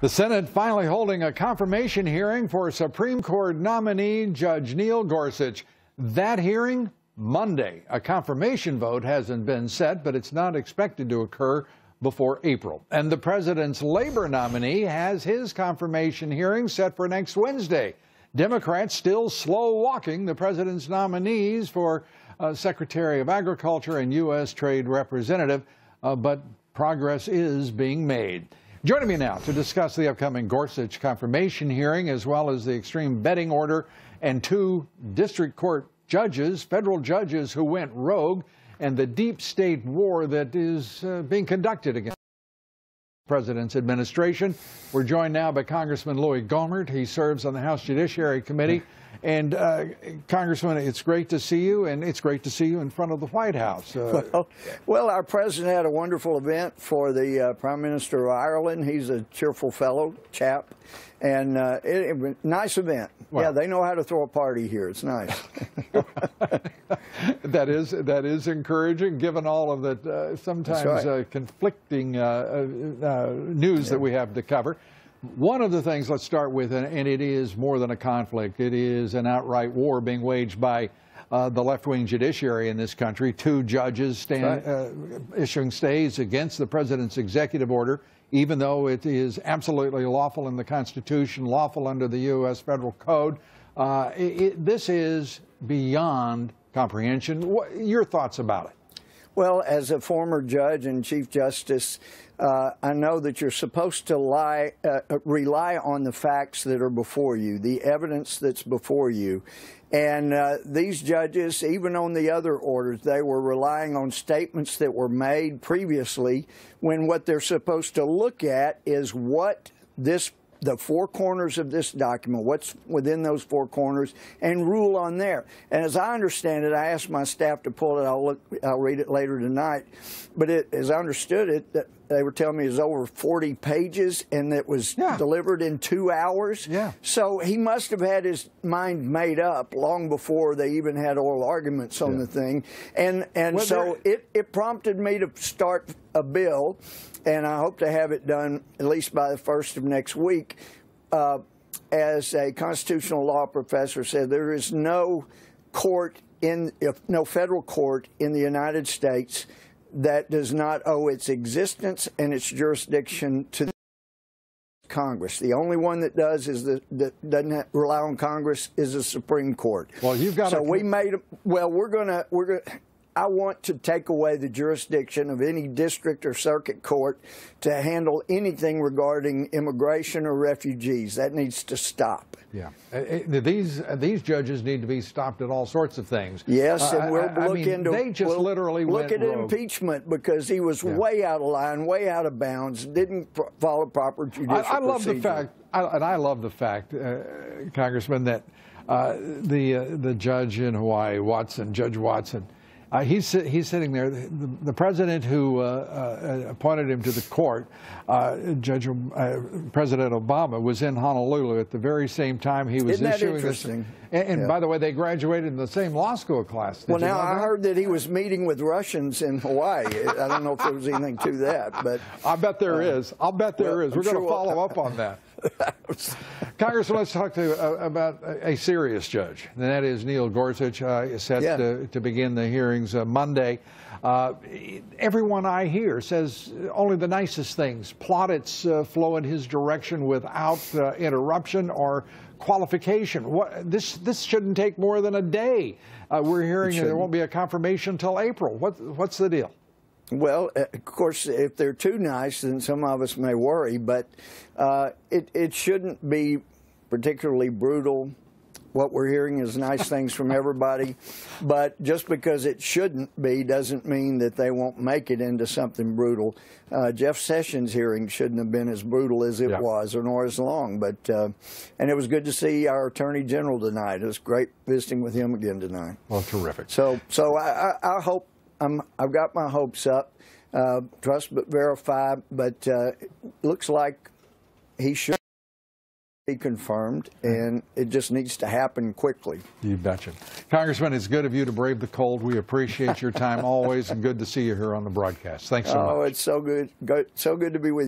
The Senate finally holding a confirmation hearing for Supreme Court nominee Judge Neil Gorsuch. That hearing, Monday. A confirmation vote hasn't been set, but it's not expected to occur before April. And the president's labor nominee has his confirmation hearing set for next Wednesday. Democrats still slow walking the president's nominees for Secretary of Agriculture and U.S. Trade Representative, but progress is being made. Joining me now to discuss the upcoming Gorsuch confirmation hearing, as well as the extreme betting order and two district court judges, federal judges who went rogue, and the deep state war that is being conducted against the president's administration. We're joined now by Congressman Louie Gohmert. He serves on the House Judiciary Committee. And Congressman, it's great to see you, and it's great to see you in front of the White House. Well, our president had a wonderful event for the Prime Minister of Ireland. He's a cheerful fellow, chap, and nice event. Wow. Yeah, they know how to throw a party here. It's nice. That is encouraging, given all of the sometimes conflicting news that we have to cover. One of the things, let's start with, and it is more than a conflict, it is an outright war being waged by the left-wing judiciary in this country. Two judges issuing stays against the president's executive order, even though it is absolutely lawful in the Constitution, lawful under the U.S. Federal Code. This is beyond comprehension. Your thoughts about it? Well, as a former judge and Chief Justice, I know that you're supposed to rely on the facts that are before you, the evidence that's before you. And these judges, even on the other orders, they were relying on statements that were made previously, when what they're supposed to look at is what the four corners of this document, what's within those four corners, and rule on there. And as I understand it, I asked my staff to pull it. I'll read it later tonight. But as I understood it, they were telling me it was over 40 pages, and it was delivered in 2 hours. Yeah. So he must have had his mind made up long before they even had oral arguments on the thing. And so it prompted me to start a bill, and I hope to have it done at least by the 1st of next week. As a constitutional law professor said, there is no federal court in the United States that does not owe its existence and its jurisdiction to Congress. The only one that does is that doesn't rely on Congress is the Supreme Court. Well, you've got so we made. Well, we're gonna. I want to take away the jurisdiction of any district or circuit court to handle anything regarding immigration or refugees. That needs to stop. Yeah. These judges need to be stopped at all sorts of things. Yes, and we'll look into. They just literally look at rogue. Impeachment, because he was way out of line, way out of bounds, didn't follow proper judicial procedure. I love the fact, Congressman, that the judge in Hawaii, Judge Watson. He's sitting there. The president who appointed him to the court, President Obama, was in Honolulu at the very same time he was issuing this. And by the way, they graduated in the same law school class. Well, now I heard that he was meeting with Russians in Hawaii. I don't know if there was anything to that, but I bet there is. I'll bet there is. We're going to follow up on that. Congressman, let's talk about a serious judge, and that is Neil Gorsuch. Is set to begin the hearings Monday. Everyone I hear says only the nicest things. Plaudits flow in his direction without interruption or qualification. This shouldn't take more than a day. We're hearing there won't be a confirmation until April. What's the deal? Well, of course, if they're too nice, then some of us may worry, but it shouldn't be particularly brutal. What we're hearing is nice things from everybody, but just because it shouldn't be doesn't mean that they won't make it into something brutal. Jeff Sessions' hearing shouldn't have been as brutal as it was, or nor as long, but and it was good to see our Attorney General tonight. It was great visiting with him again tonight. Well, terrific. So I hope. I've got my hopes up. Trust but verify, but looks like he should be confirmed, and it just needs to happen quickly. You betcha. Congressman, it's good of you to brave the cold. We appreciate your time always, and good to see you here on the broadcast. Thanks so much. Oh, it's so good to be with you.